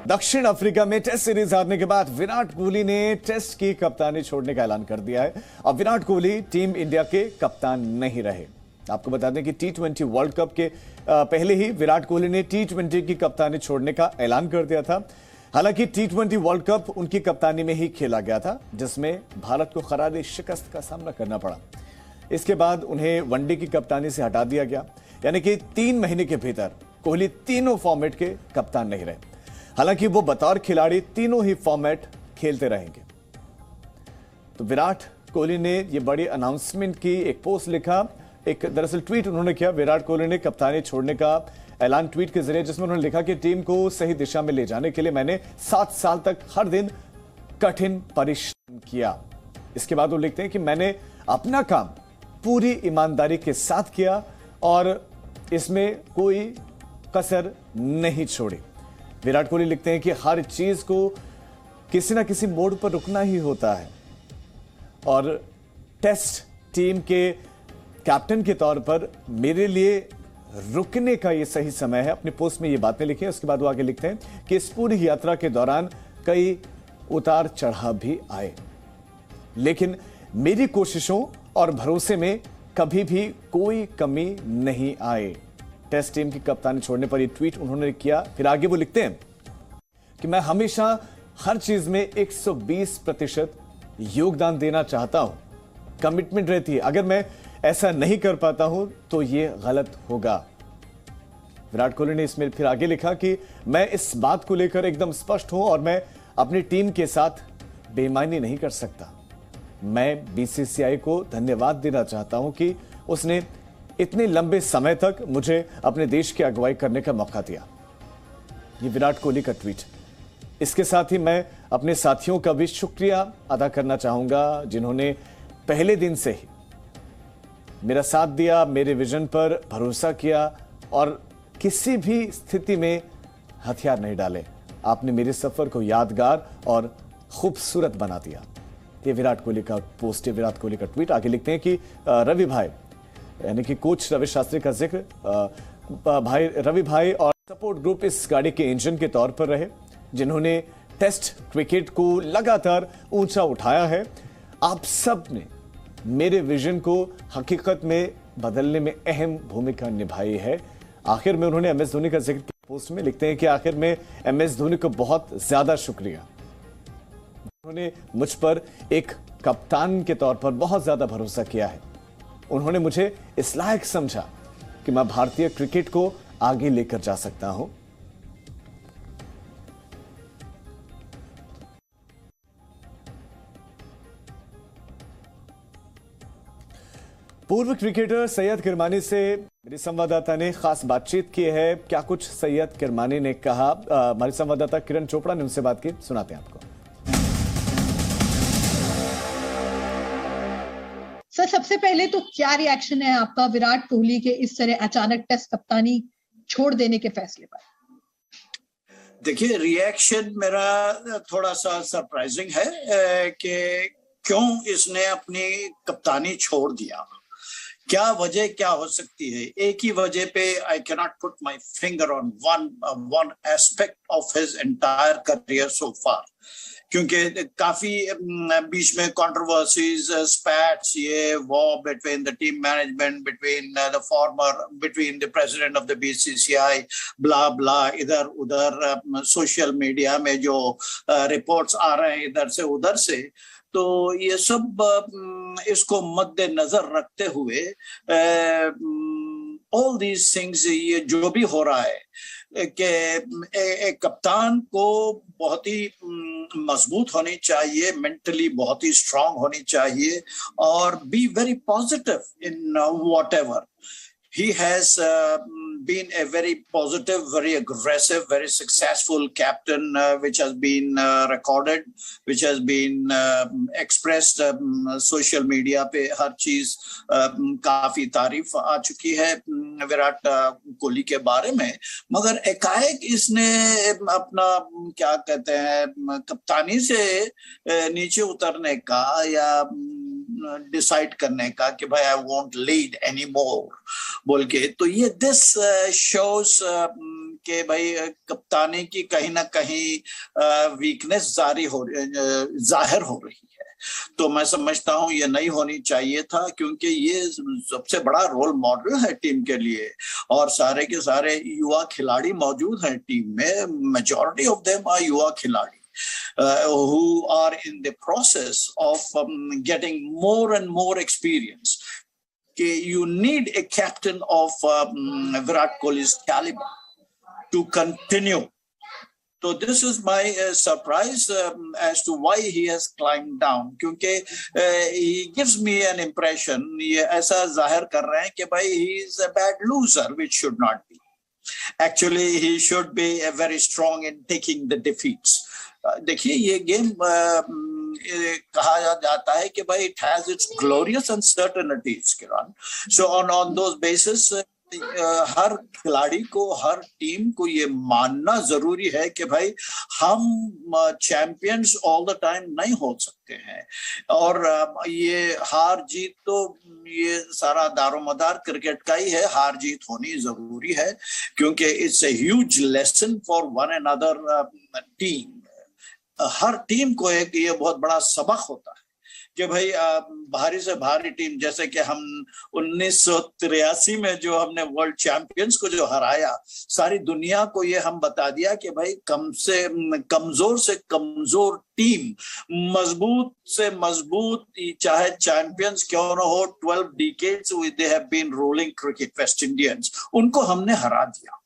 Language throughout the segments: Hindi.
दक्षिण अफ्रीका में टेस्ट सीरीज हारने के बाद विराट कोहली ने टेस्ट की कप्तानी छोड़ने का ऐलान कर दिया है। अब विराट कोहली टीम इंडिया के कप्तान नहीं रहे। आपको बता दें कि टी20 वर्ल्ड कप के पहले ही विराट कोहली ने टी20 की कप्तानी छोड़ने का ऐलान कर दिया था। हालांकि टी20 वर्ल्ड कप उनकी कप्तानी में ही खेला गया था, जिसमें भारत को करारी शिकस्त का सामना करना पड़ा। इसके बाद उन्हें वनडे की कप्तानी से हटा दिया गया, यानी कि 3 महीने के भीतर कोहली तीनों फॉर्मेट के कप्तान नहीं रहे। हालांकि वो बतौर खिलाड़ी तीनों ही फॉर्मेट खेलते रहेंगे। तो विराट कोहली ने ये बड़ी अनाउंसमेंट की, एक पोस्ट लिखा, एक दरअसल ट्वीट उन्होंने किया। विराट कोहली ने कप्तानी छोड़ने का ऐलान ट्वीट के जरिए, जिसमें उन्होंने लिखा कि टीम को सही दिशा में ले जाने के लिए मैंने 7 साल तक हर दिन कठिन परिश्रम किया। इसके बाद वो लिखते हैं कि मैंने अपना काम पूरी ईमानदारी के साथ किया और इसमें कोई कसर नहीं छोड़ी। विराट कोहली लिखते हैं कि हर चीज को किसी ना किसी मोड़ पर रुकना ही होता है और टेस्ट टीम के कैप्टन के तौर पर मेरे लिए रुकने का यह सही समय है। अपनी पोस्ट में ये बातें लिखी हैं। उसके बाद वो आगे लिखते हैं कि इस पूरी यात्रा के दौरान कई उतार चढ़ाव भी आए, लेकिन मेरी कोशिशों और भरोसे में कभी भी कोई कमी नहीं आई। टेस्ट टीम की कप्तानी छोड़ने पर यह ट्वीट उन्होंने किया। फिर आगे वो लिखते हैं कि मैं हमेशा हर चीज में 120% योगदान देना चाहता हूं। कमिटमेंट रहती है, अगर मैं ऐसा नहीं कर पाता हूं तो यह गलत होगा। विराट कोहली ने इसमें फिर आगे लिखा कि मैं इस बात को लेकर एकदम स्पष्ट हूं और मैं अपनी टीम के साथ बेईमानी नहीं कर सकता। मैं बीसीसीआई को धन्यवाद देना चाहता हूं कि उसने इतने लंबे समय तक मुझे अपने देश की अगुवाई करने का मौका दिया। ये विराट कोहली का ट्वीट। इसके साथ ही मैं अपने साथियों का भी शुक्रिया अदा करना चाहूंगा, जिन्होंने पहले दिन से ही मेरा साथ दिया, मेरे विजन पर भरोसा किया और किसी भी स्थिति में हथियार नहीं डाले। आपने मेरे सफर को यादगार और खूबसूरत बना दिया। ये विराट कोहली का पोस्ट है, विराट कोहली का ट्वीट। आगे लिखते हैं कि रवि भाई, यानी कि कोच रवि शास्त्री का जिक्र, भाई रवि भाई और सपोर्ट ग्रुप इस गाड़ी के इंजन के तौर पर रहे, जिन्होंने टेस्ट क्रिकेट को लगातार ऊंचा उठाया है। आप सब ने मेरे विजन को हकीकत में बदलने में अहम भूमिका निभाई है। आखिर में उन्होंने एमएस धोनी का जिक्र पोस्ट में लिखते हैं कि आखिर में एमएस धोनी को बहुत ज्यादा शुक्रिया। उन्होंने मुझ पर एक कप्तान के तौर पर बहुत ज्यादा भरोसा किया है। उन्होंने मुझे इस लायक समझा कि मैं भारतीय क्रिकेट को आगे लेकर जा सकता हूं। पूर्व क्रिकेटर सैयद किरमानी से मेरी संवाददाता ने खास बातचीत की है। क्या कुछ सैयद किरमानी ने कहा, हमारी संवाददाता किरण चोपड़ा ने उनसे बात की, सुनाते हैं आपको। सर, सबसे पहले तो क्या रिएक्शन है आपका विराट कोहली के इस तरह अचानक टेस्ट कप्तानी छोड़ देने के फैसले पर? देखिए, रिएक्शन मेरा थोड़ा सा सरप्राइजिंग है कि क्यों इसने अपनी कप्तानी छोड़ दिया। क्या वजह क्या हो सकती है? एक ही वजह पे I can not put my finger on one aspect of his entire career so far, क्योंकि काफी बीच में कंट्रोवर्सीज, स्पैट्स, ये war between the team management, between the president of the BCCI, blah blah, इधर उधर सोशल मीडिया में जो रिपोर्ट्स आ रहे हैं इधर से उधर से, तो ये सब इसको मद्देनजर रखते हुए ऑल दीज थिंग्स, ये जो भी हो रहा है कि एक कप्तान को बहुत ही मजबूत होनी चाहिए, मेंटली बहुत ही स्ट्रांग होनी चाहिए और be very positive in whatever. He has been a very positive, very aggressive, very successful captain, which has been recorded, which has been expressed social media पे हर चीज काफी तारीफ आ चुकी है विराट कोहली के बारे में। मगर एकाएक इसने अपना क्या कहते हैं कप्तानी से नीचे उतरने का या डिसाइड करने का कि भाई I won't lead any more बोल के। तो ये दिस शोज कि भाई कप्तानी की कहीं ना कहीं वीकनेस जाहिर हो रही है। तो मैं समझता हूं ये नहीं होनी चाहिए था, क्योंकि ये सबसे बड़ा रोल मॉडल है टीम के लिए, और सारे के सारे युवा खिलाड़ी मौजूद हैं टीम में। मेजॉरिटी ऑफ देम आर युवा खिलाड़ी who are in the process of getting more and more experience. You need a captain of Virat Kohli's caliber to continue. So this is my surprise as to why he has climbed down. क्योंकि he gives me an impression, ये ऐसा जाहिर कर रहे हैं कि भाई he is a bad loser, which should not be. Actually, he should be very strong in taking the defeats. देखिए ये गेम कहा जाता है कि भाई it has its glorious uncertainties, Kiran. So on those basis हर खिलाड़ी को, हर टीम को ये मानना जरूरी है कि भाई हम चैंपियंस ऑल द टाइम नहीं हो सकते हैं, और ये हार जीत तो ये सारा दारोमदार क्रिकेट का ही है। हार जीत होनी जरूरी है, क्योंकि it's a huge lesson for one another team. Her team को एक ये बहुत बड़ा सबक होता है कि भाई भारी से भारी टीम, जैसे कि हम 1983 में जो हमने वर्ल्ड चैंपियंस को जो हराया, सारी दुनिया को ये हम बता दिया कि भाई कमजोर से कमजोर टीम, मजबूत से मजबूत, चाहे चैंपियंस क्यों ना हो, 12 decades they have been ruling cricket, West Indians, उनको हमने हरा दिया।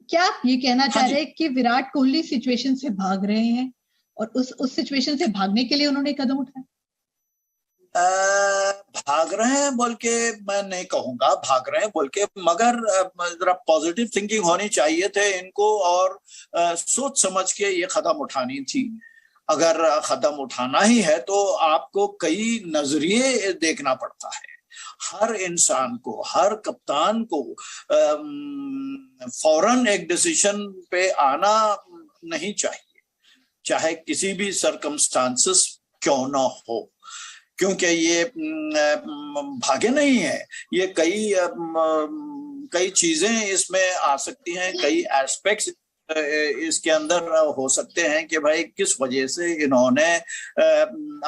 क्या आप ये कहना चाह रहे हैं कि विराट कोहली सिचुएशन से भाग रहे हैं, और उस सिचुएशन से भागने के लिए उन्होंने कदम उठाए? भाग रहे हैं बोल के मैं नहीं कहूंगा भाग रहे हैं बोल के, मगर जरा पॉजिटिव थिंकिंग होनी चाहिए थे इनको, और सोच समझ के ये कदम उठानी थी। अगर कदम उठाना ही है तो आपको कई नजरिए देखना पड़ता है। हर इंसान को, हर कप्तान को फौरन एक डिसीजन पे आना नहीं चाहिए, चाहे किसी भी सर्कमस्टांसेस क्यों ना हो, क्योंकि ये भागे नहीं है। ये कई चीजें इसमें आ सकती हैं, कई एस्पेक्ट्स इसके अंदर हो सकते हैं कि भाई किस वजह से इन्होंने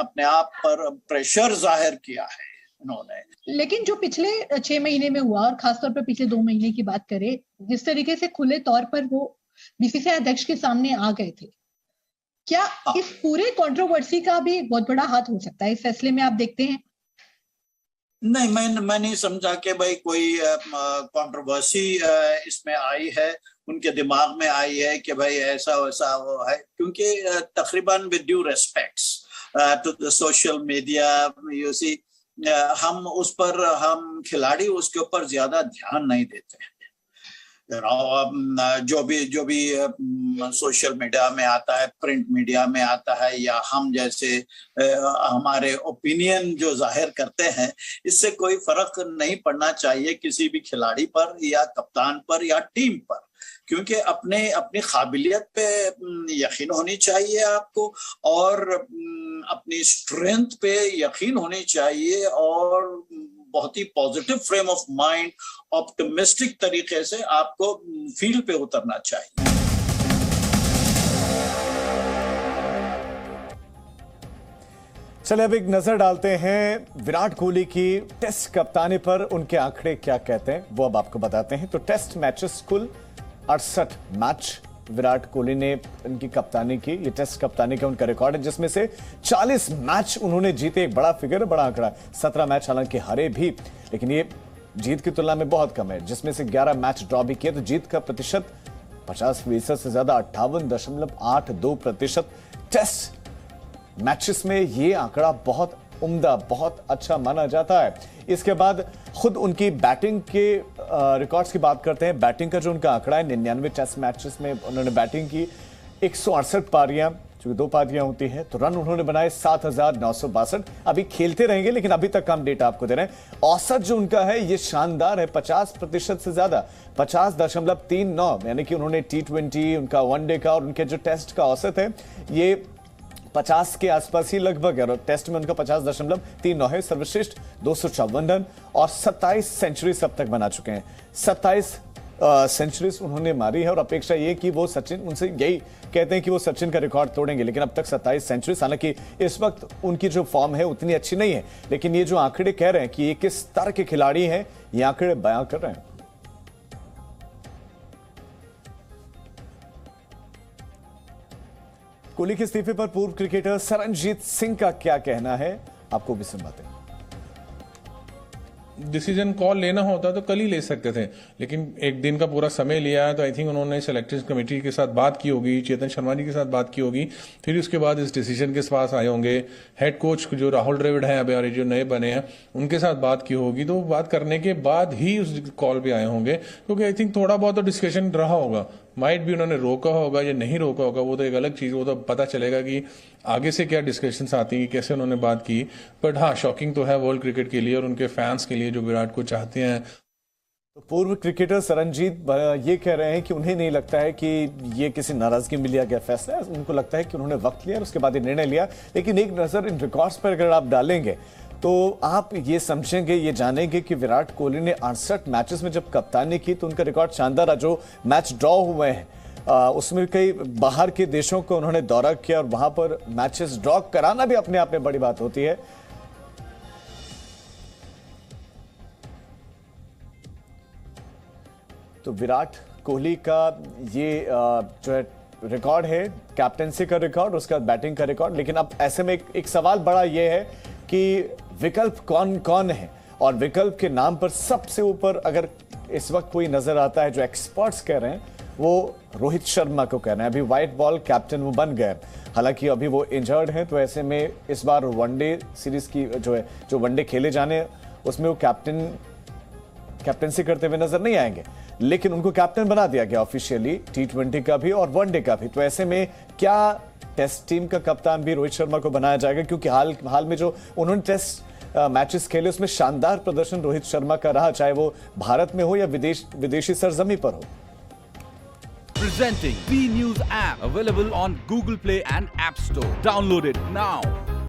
अपने आप पर प्रेशर जाहिर किया है इन्होंने। लेकिन जो पिछले 6 महीने में हुआ, और खासतौर पर पिछले 2 महीने की बात करें, जिस तरीके से खुले तौर पर वो बीसीसीआई अध्यक्ष के सामने आ गए थे, क्या इस पूरे कंट्रोवर्सी का भी एक बहुत बड़ा हाथ हो सकता है इस फैसले में, आप देखते हैं? नहीं, मैं नहीं समझा कि भाई कोई कंट्रोवर्सी इसमें आई है, उनके दिमाग में आई है कि भाई ऐसा वैसा वो है, क्योंकि तकरीबन with due respects to the social media, you see, हम खिलाड़ी उसके ऊपर ज्यादा ध्यान नहीं देते हैं। जो भी सोशल मीडिया में आता है, प्रिंट मीडिया में आता है, या हम जैसे हमारे ओपिनियन जो जाहिर करते हैं, इससे कोई फर्क नहीं पड़ना चाहिए किसी भी खिलाड़ी पर या कप्तान पर या टीम पर, क्योंकि अपनी काबिलियत पे यकीन होनी चाहिए आपको, और अपनी स्ट्रेंथ पे यकीन होनी चाहिए, और बहुत ही positive frame of mind, optimistic तरीके से आपको फील्ड पे उतरना चाहिए। चलिए अब एक नजर डालते हैं विराट कोहली की टेस्ट कप्तानी पर। उनके आंकड़े क्या कहते हैं वो अब आपको बताते हैं। तो टेस्ट मैचेस कुल 68 मैच विराट कोहली ने इनकी कप्तानी की, ये टेस्ट कप्तानी का उनका रिकॉर्ड है, जिसमें से 40 मैच उन्होंने जीते। एक बड़ा फिगर, बड़ा आंकड़ा। 17 मैच हालांकि हारे भी, लेकिन ये जीत की तुलना में बहुत कम है, जिसमें से 11 मैच ड्रॉ भी किए। तो जीत का प्रतिशत 50% से ज्यादा, 58.82%। टेस्ट मैचेस में ये आंकड़ा बहुत उम्दा, बहुत अच्छा माना जाता है। इसके बाद खुद उनकी बैटिंग के रिकॉर्ड्स की बात करते हैं। बैटिंग का जो उनका आंकड़ा है, 99 टेस्ट मैचेस में उन्होंने बैटिंग की, 168 पारियां, चूंकि 2 पारियां होती हैं, तो रन उन्होंने बनाए 7962। अभी खेलते रहेंगे, लेकिन अभी तक हम डेटा आपको दे रहे हैं। औसत जो उनका है ये शानदार है, 50% से ज्यादा, 50.39, यानी कि उन्होंने T20, उनका वनडे का और उनके जो टेस्ट का औसत है ये 50 के आसपास ही लगभग है और टेस्ट में उनका 50.39 है। सर्वश्रेष्ठ 254 रन और 27 सेंचुरीज अब तक बना चुके हैं। 27 सेंचुरीज उन्होंने मारी है और अपेक्षा ये कि वो सचिन, उनसे यही कहते हैं कि वो सचिन का रिकॉर्ड तोड़ेंगे, लेकिन अब तक 27 सेंचुरीज। हालांकि इस वक्त उनकी जो फॉर्म है उतनी अच्छी नहीं है, लेकिन ये जो आंकड़े कह रहे हैं कि ये किस स्तर के खिलाड़ी हैं, ये आंकड़े बयां कर रहे हैं। कोहली के इस्तीफे पर पूर्व क्रिकेटर सरनजीत सिंह का क्या कहना है, आपको भी सुनवाते हैं। डिसीजन कॉल लेना होता तो कल ही ले सकते थे, लेकिन एक दिन का पूरा समय लिया है। तो आई थिंक उन्होंने सिलेक्शन कमेटी के साथ बात की होगी, चेतन शर्मा जी के साथ बात की होगी, फिर उसके बाद इस डिसीजन के पास आए होंगे। हेड कोच जो राहुल द्रविड़ हैं अभी और जो नए बने हैं उनके साथ बात की होगी, तो बात करने के बाद ही उस कॉल पे आए होंगे। क्योंकि आई थिंक थोड़ा बहुत तो डिस्कशन रहा होगा, माइट भी उन्होंने रोका होगा या नहीं रोका होगा, वो तो एक अलग चीज, वो तो पता चलेगा कि आगे से क्या डिस्कशंस आती हैं, कैसे उन्होंने बात की। बट हाँ, शॉकिंग तो है वर्ल्ड क्रिकेट के लिए और उनके फैंस के लिए जो विराट को चाहते हैं। तो पूर्व क्रिकेटर सरनजीत ये कह रहे हैं कि उन्हें नहीं लगता है कि ये किसी नाराजगी में लिया गया फैसला है, उनको लगता है कि उन्होंने वक्त लिया और उसके बाद ये निर्णय लिया। लेकिन एक नजर इन रिकॉर्ड्स पर अगर आप डालेंगे तो आप ये समझेंगे, ये जानेंगे कि विराट कोहली ने 68 मैचेस में जब कप्तानी की तो उनका रिकॉर्ड शानदार है। जो मैच ड्रॉ हुए हैं उसमें कई बाहर के देशों को उन्होंने दौरा किया और वहां पर मैचेस ड्रॉ कराना भी अपने आप में बड़ी बात होती है। तो विराट कोहली का ये जो है रिकॉर्ड है, कैप्टेंसी का रिकॉर्ड, उसके बाद बैटिंग का रिकॉर्ड। लेकिन अब ऐसे में एक सवाल बड़ा ये है कि विकल्प कौन कौन है, और विकल्प के नाम पर सबसे ऊपर अगर इस वक्त कोई नजर आता है, जो एक्सपर्ट्स कह रहे हैं, वो रोहित शर्मा को कह रहे हैं। अभी व्हाइट बॉल कैप्टन वो बन गए, हालांकि अभी वो इंजर्ड हैं, तो ऐसे में इस बार वनडे सीरीज की जो वनडे खेले जाने उसमें वो कैप्टनसी करते हुए नजर नहीं आएंगे, लेकिन उनको कैप्टन बना दिया गया ऑफिशियली, T20 का भी और वनडे का भी। तो ऐसे में क्या टेस्ट टीम का कप्तान भी रोहित शर्मा को बनाया जाएगा? क्योंकि हाल में जो उन्होंने टेस्ट मैचेस खेले उसमें शानदार प्रदर्शन रोहित शर्मा का रहा, चाहे वो भारत में हो या विदेशी सरजमी पर हो। Presenting B News app, available on Google Play and App Store. Download it now.